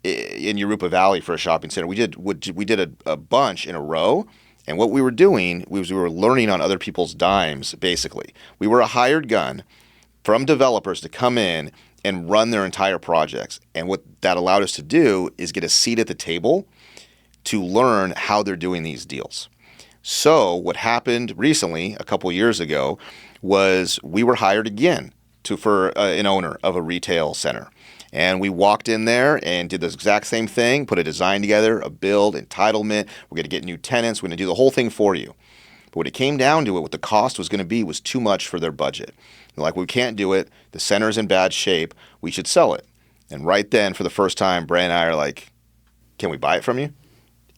in Yorupa Valley for a shopping center. We did a bunch in a row. And what we were doing was we were learning on other people's dimes, basically. We were a hired gun from developers to come in and run their entire projects. And what that allowed us to do is get a seat at the table to learn how they're doing these deals. So what happened recently, a couple years ago, was we were hired again for an owner of a retail center. And we walked in there and did the exact same thing, put a design together, a build, entitlement. We're going to get new tenants. We're going to do the whole thing for you. But when it came down to it, what the cost was going to be was too much for their budget. They're like, we can't do it. The center's in bad shape. We should sell it. And right then, for the first time, Brand and I are like, can we buy it from you?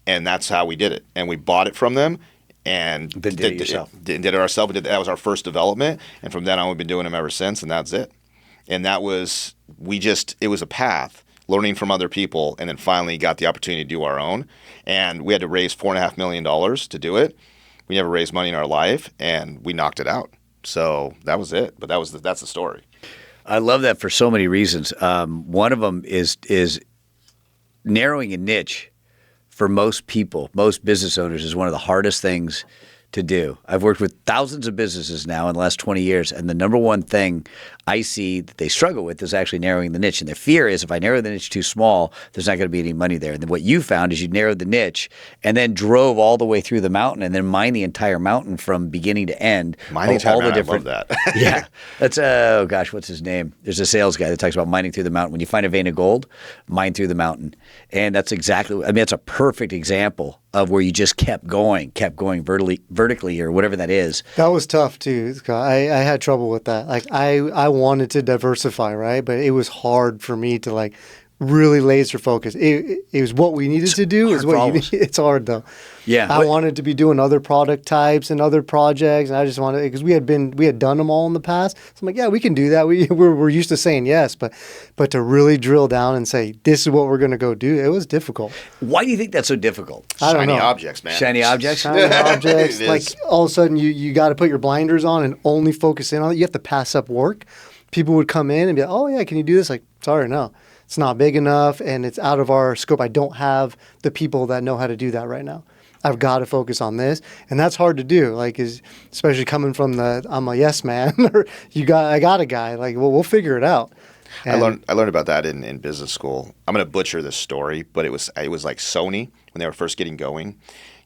And that's how we did it. And we bought it from them and then did it yourself. Did it ourselves. That was our first development. And from then on, we've been doing them ever since, and that's it. And that was, it was a path, learning from other people, and then finally got the opportunity to do our own. And we had to raise $4.5 million to do it. We never raised money in our life, and we knocked it out. So that was it. But that's the story. I love that for so many reasons. One of them is narrowing a niche for most people, most business owners, is one of the hardest things to do. I've worked with thousands of businesses now in the last 20 years, and the number one thing I see that they struggle with is actually narrowing the niche. And their fear is if I narrow the niche too small, there's not going to be any money there. And then what you found is you narrowed the niche and then drove all the way through the mountain and then mined the entire mountain from beginning to end. Mining all the I different. love that. Yeah. That's, oh gosh, what's his name? There's a sales guy that talks about mining through the mountain. When you find a vein of gold, mine through the mountain. And that's exactly, I mean, that's a perfect example of where you just kept going vertically or whatever that is. That was tough too, Scott. I had trouble with that. Like I wanted to diversify, right? But it was hard for me to like really laser focus. It was what we needed to do. Is what you need. It's hard though. Yeah, I wanted to be doing other product types and other projects, and I just wanted, because we had done them all in the past. So I'm like, yeah, we can do that. We're used to saying yes, but to really drill down and say this is what we're going to go do, it was difficult. Why do you think that's so difficult? I don't know. Shiny objects, man. Shiny objects. Shiny objects. It Like is. all of a sudden you got to put your blinders on and only focus in on it. You have to pass up work. People would come in and be like, oh yeah, can you do this? Like, sorry, no. It's not big enough and it's out of our scope. I don't have the people that know how to do that right now. I've got to focus on this, and that's hard to do. Like, especially coming from I'm a yes man, or I got a guy. Like, well, we'll figure it out. And I learned about that in business school. I'm going to butcher this story, but it was like Sony when they were first getting going,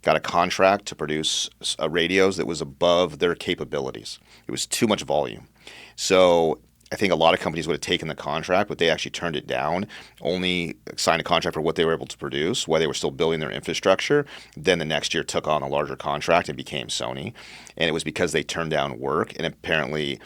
got a contract to produce radios that was above their capabilities. It was too much volume, so I think a lot of companies would have taken the contract, but they actually turned it down, only signed a contract for what they were able to produce while they were still building their infrastructure. Then the next year took on a larger contract and became Sony. And it was because they turned down work. And apparently,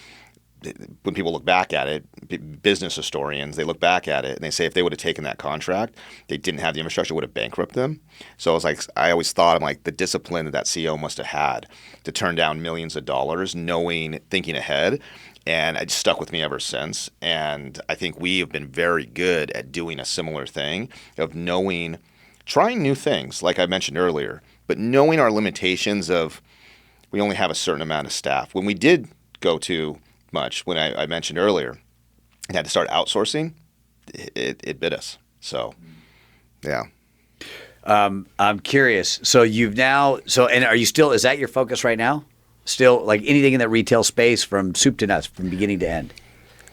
when people look back at it, business historians, they look back at it and they say if they would have taken that contract, they didn't have the infrastructure, it would have bankrupted them. So I was like, I always thought, I'm like, the discipline that CEO must have had to turn down millions of dollars, thinking ahead. And it stuck with me ever since. And I think we have been very good at doing a similar thing of trying new things, like I mentioned earlier, but knowing our limitations of we only have a certain amount of staff. When we did go too much, when I mentioned earlier, and had to start outsourcing, it bit us. So, yeah. I'm curious. So and are you still, is that your focus right now? Still, like anything in that retail space from soup to nuts, from beginning to end?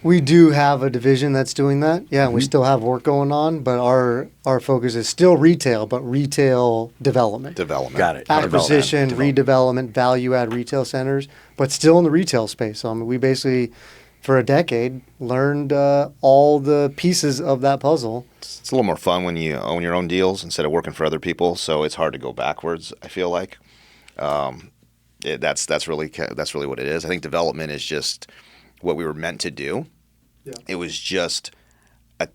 we do have a division that's doing that. Yeah, we still have work going on, but our focus is still retail, but retail development. Got it. Acquisition, redevelopment, value-add retail centers, but still in the retail space. So, I mean, we basically, for a decade, learned all the pieces of that puzzle. It's a little more fun when you own your own deals instead of working for other people. So it's hard to go backwards, I feel like. That's really what it is. I think development is just what we were meant to do. Yeah. It was just a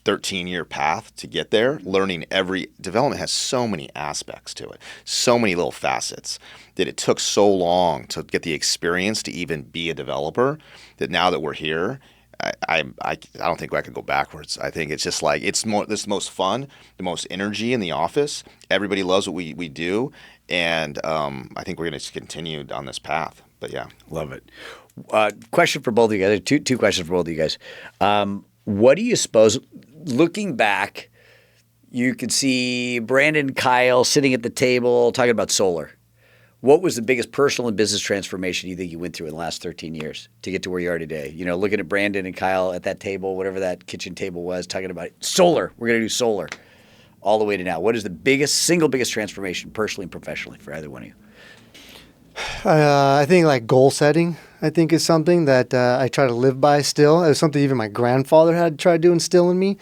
13-year path to get there. Development has so many aspects to it, so many little facets, that it took so long to get the experience to even be a developer, that now that we're here, I don't think I could go backwards. I think it's just like this is the most fun, the most energy in the office. Everybody loves what we do, and I think we're going to continue on this path. But yeah, love it. Question for both of you guys. Two questions for both of you guys. What do you suppose, looking back, you could see Brandon, Kyle sitting at the table talking about solar. What was the biggest personal and business transformation you think you went through in the last 13 years to get to where you are today? You know, looking at Brandon and Kyle at that table, whatever that kitchen table was, talking about solar. We're going to do solar all the way to now. What is the single biggest transformation personally and professionally for either one of you? I think like goal setting, I think is something that I try to live by still. It was something even my grandfather had tried to instill in me.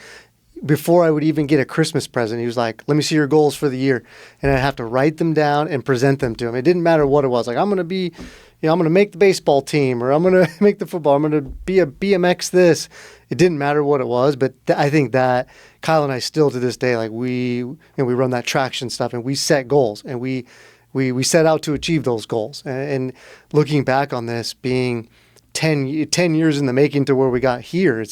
Before I would even get a Christmas present, he was like, let me see your goals for the year. And I'd have to write them down and present them to him. It didn't matter what it was. Like, I'm going to make the baseball team, or I'm going to make the football. I'm going to be a BMX this. It didn't matter what it was. But I think that Kyle and I still to this day, like we run that traction stuff and we set goals and we set out to achieve those goals. And looking back on this, being 10 years in the making to where we got here.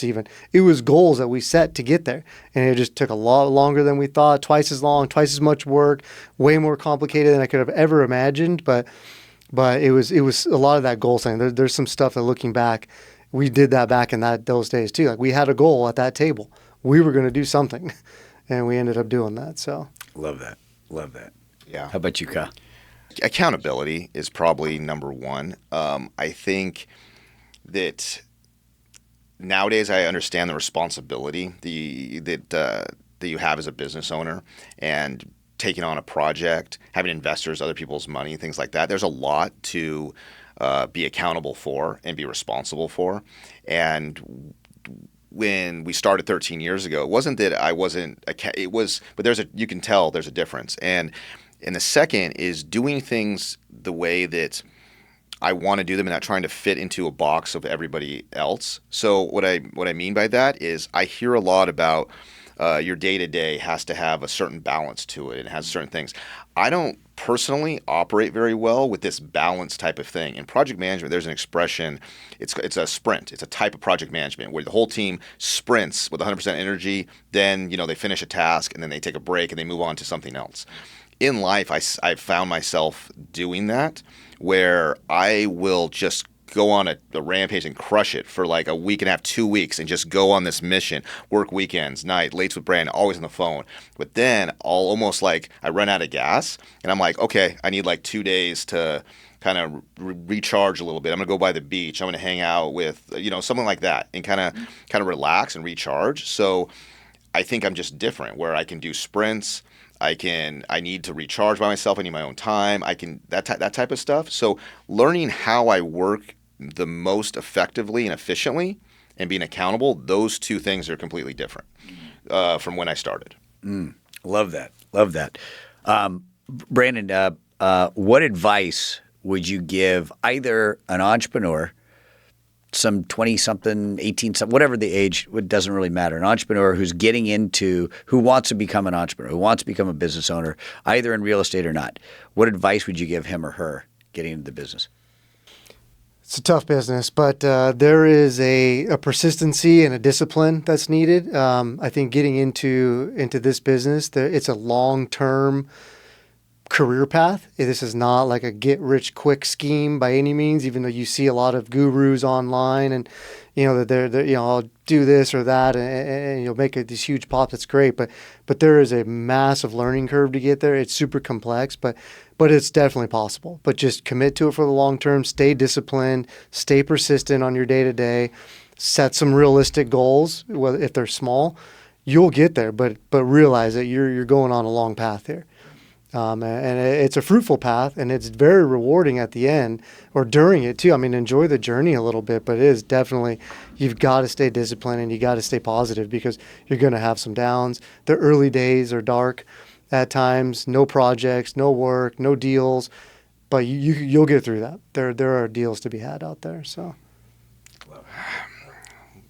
It was goals that we set to get there. And it just took a lot longer than we thought, twice as long, twice as much work, way more complicated than I could have ever imagined. But it was a lot of that goal setting. There's some stuff that looking back, we did that back in those days too. Like we had a goal at that table. We were going to do something and we ended up doing that. So Love that. Love that. Yeah. How about you, Kyle? Accountability is probably number one. I think that nowadays I understand the responsibility that you have as a business owner and taking on a project, having investors, other people's money, things like that. There's a lot to be accountable for and be responsible for. And when we started 13 years ago, it wasn't that I wasn't, it was, but you can tell there's a difference. And the second is doing things the way that I want to do them and not trying to fit into a box of everybody else. So what I mean by that is I hear a lot about your day-to-day has to have a certain balance to it and has certain things. I don't personally operate very well with this balance type of thing. In project management, there's an expression, it's a sprint. It's a type of project management where the whole team sprints with 100% energy, then they finish a task and then they take a break and they move on to something else. In life, I've found myself doing that where I will just go on a rampage and crush it for like a week and a half, 2 weeks, and just go on this mission, work weekends, night, late with Brand, always on the phone. But then I'll almost like I run out of gas and I'm like, okay, I need like 2 days to kind of recharge a little bit. I'm going to go by the beach. I'm going to hang out with, something like that and kind of relax and recharge. So I think I'm just different where I can do sprints. I need to recharge by myself. I need my own time. That type of stuff. So learning how I work the most effectively and efficiently and being accountable, those two things are completely different from when I started. Love that. Love that. Brandon, what advice would you give either an entrepreneur, some 20-something, 18-something, whatever the age, it doesn't really matter, an entrepreneur who wants to become an entrepreneur, who wants to become a business owner, either in real estate or not? What advice would you give him or her getting into the business? it's a tough business, but there is a persistency and a discipline that's needed. I think getting into this business, it's a long-term career path. This is not like a get-rich-quick scheme by any means, even though you see a lot of gurus online and, that they're I'll do this or that and you'll make this huge pop. That's great. But there is a massive learning curve to get there. It's super complex, but it's definitely possible. But just commit to it for the long term, stay disciplined, stay persistent on your day-to-day, set some realistic goals, if they're small. You'll get there, but realize that you're going on a long path here. And it's a fruitful path, and it's very rewarding at the end or during it too. I mean, enjoy the journey a little bit, but it is definitely, you've got to stay disciplined and you got to stay positive because you're going to have some downs. The early days are dark at times, no projects, no work, no deals, but you'll get through that. There are deals to be had out there. So.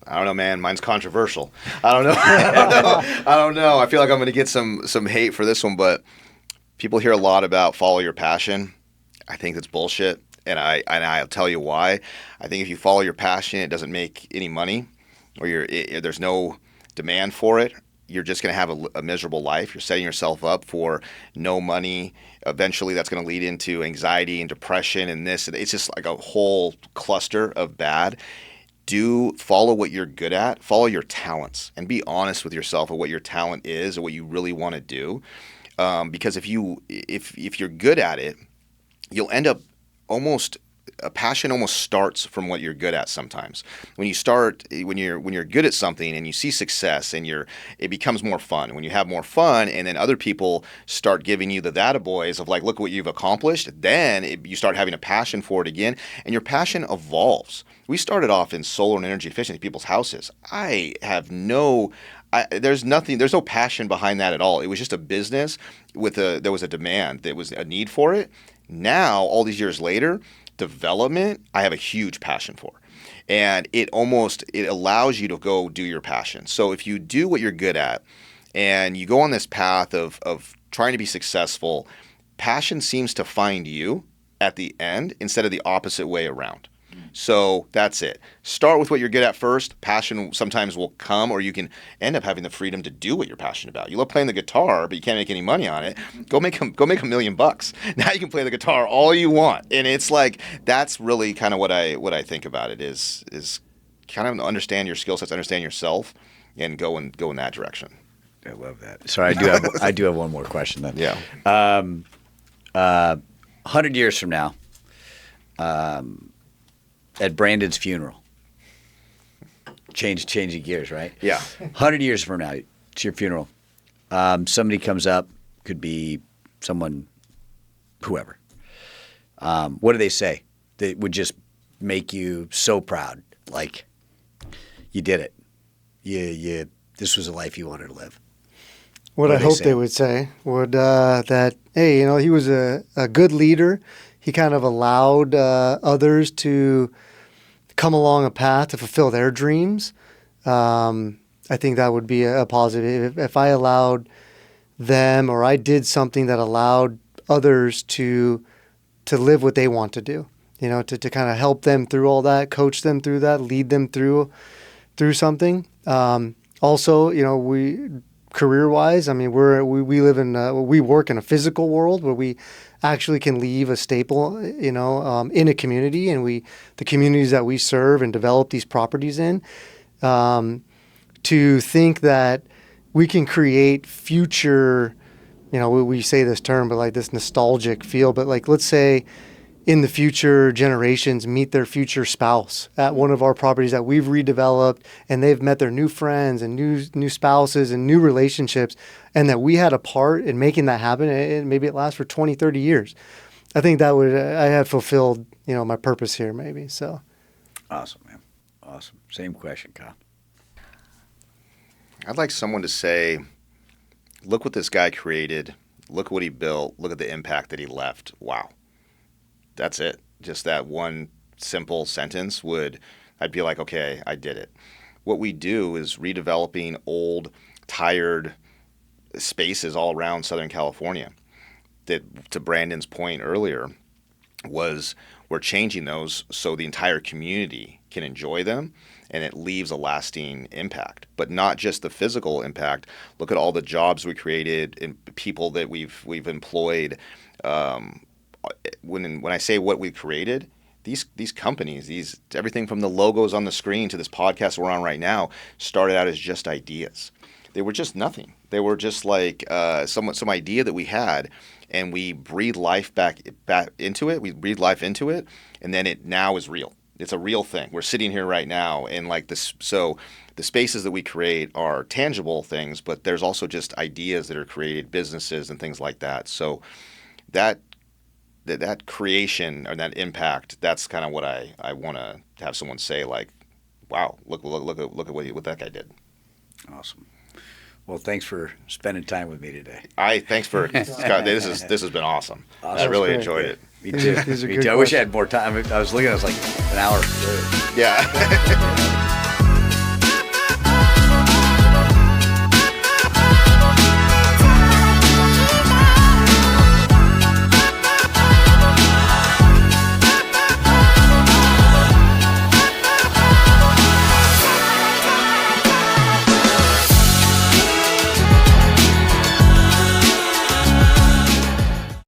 I don't know, man. Mine's controversial. I don't know. I don't know. I feel like I'm going to get some hate for this one, but people hear a lot about follow your passion. I think that's bullshit, and I'll tell you why. I think if you follow your passion, it doesn't make any money, or there's no demand for it. You're just going to have a miserable life. You're setting yourself up for no money. Eventually, that's going to lead into anxiety and depression and this. It's just like a whole cluster of bad. Follow what you're good at. Follow your talents, and be honest with yourself of what your talent is or what you really want to do. Because if you're good at it, you'll end up a passion almost starts from what you're good at sometimes. When you're good at something and you see success and it becomes more fun. When you have more fun and then other people start giving you the attaboys of like, look what you've accomplished, then you start having a passion for it again, and your passion evolves. We started off in solar and energy efficiency people's houses. There's no passion behind that at all. It was just a business there was a demand, there was a need for it. Now, all these years later, development, I have a huge passion for. And it allows you to go do your passion. So if you do what you're good at and you go on this path of trying to be successful, passion seems to find you at the end instead of the opposite way around. So that's it. Start with what you're good at first. Passion sometimes will come, or you can end up having the freedom to do what you're passionate about. You love playing the guitar, but you can't make any money on it. Go make $1 million. Now you can play the guitar all you want, and it's like that's really kind of what I think about it is kind of understand your skill sets, understand yourself, and go in that direction. I love that. Sorry, I do have one more question then. Yeah. 100 years from now, at Brandon's funeral, changing gears, right? Yeah. 100 years from now, it's your funeral. Somebody comes up, could be someone, whoever. What do they say that would just make you so proud? Like, you did it. You this was a life you wanted to live. What I hope they would say would that, hey, he was a good leader. He kind of allowed others to come along a path to fulfill their dreams. I think that would be a positive. If I allowed them, or I did something that allowed others to live what they want to do, to kind of help them through all that, coach them through that, lead them through something. Also, we career-wise, I mean, we live in we work in a physical world where we actually can leave a staple, in a community, and the communities that we serve and develop these properties in, to think that we can create future, we say this term, but like this nostalgic feel, but like, let's say in the future generations meet their future spouse at one of our properties that we've redeveloped, and they've met their new friends and new spouses and new relationships, and that we had a part in making that happen, and maybe it lasts for 20, 30 years. I think that I have fulfilled, my purpose here maybe, so. Awesome, man. Awesome. Same question, Kyle. I'd like someone to say, look what this guy created, look what he built, look at the impact that he left. Wow. That's it. Just that one simple sentence I'd be like, okay, I did it. What we do is redeveloping old, tired spaces all around Southern California. That, to Brandon's point earlier, was we're changing those so the entire community can enjoy them, and it leaves a lasting impact. But not just the physical impact. Look at all the jobs we created and people that we've employed. When I say what we created, these companies, everything from the logos on the screen to this podcast we're on right now, started out as just ideas. They were just nothing. They were just like some idea that we had, and we breathed life back into it. We breathed life into it, and then it now is real. It's a real thing. We're sitting here right now, and like this. So the spaces that we create are tangible things, but there's also just ideas that are created, businesses and things like that. So that creation or that impact, that's kind of what I want to have someone say, like, wow, look at what that guy did. Awesome. Well, thanks for spending time with me today. Thanks for Scott. This has been awesome. I really enjoyed it. Me too. Me too. I wish I had more time. I was looking, I was like an hour. Yeah.